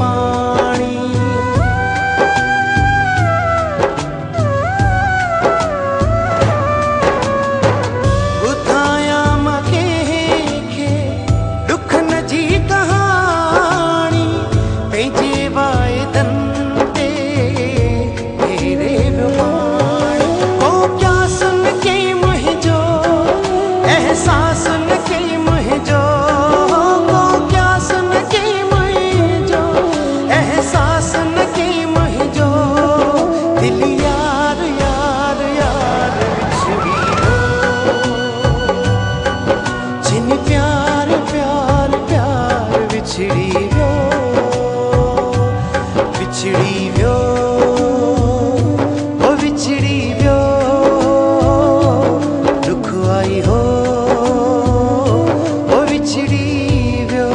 पानी। ॿुधायां मां कंहिंखे दुख न जी कहानी, पंहिंजे वाइदनि ते फेरे वियो पाणी। को प्यास न कई मुंहिंजो, एहसास न कई मुंहिंजो, को प्यास न कई मुंहिंजो, एहसास न कई मुंहिंजो। दिल यार यार यार विछड़ी वियो, जिन प्यार प्यार प्यार विछड़ी वियो, विछड़ी वियो, ओ विछड़ी वियो। दुख आई हो, ओ विछड़ी वियो।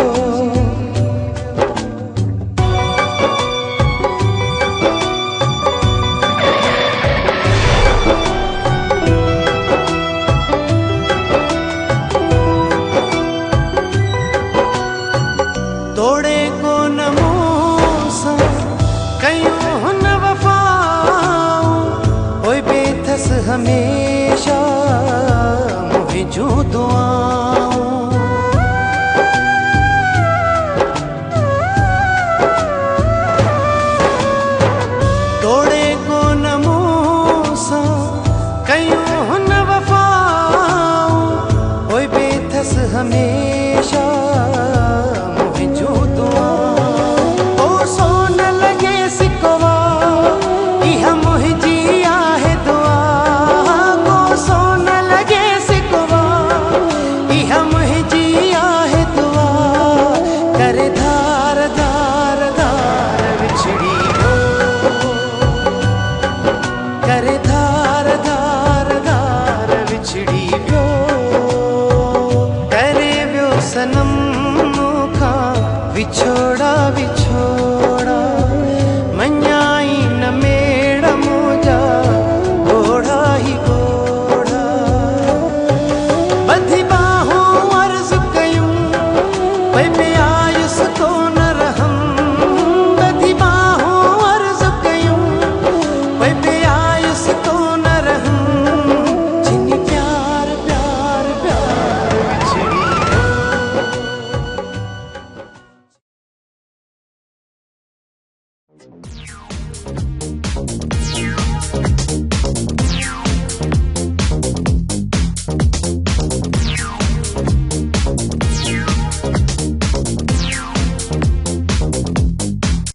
तोड़े को न मूं सां कयूं हुन वफ़ाऊं, पोइ बेथस हमेशा मुंहिंजूं दुआऊं।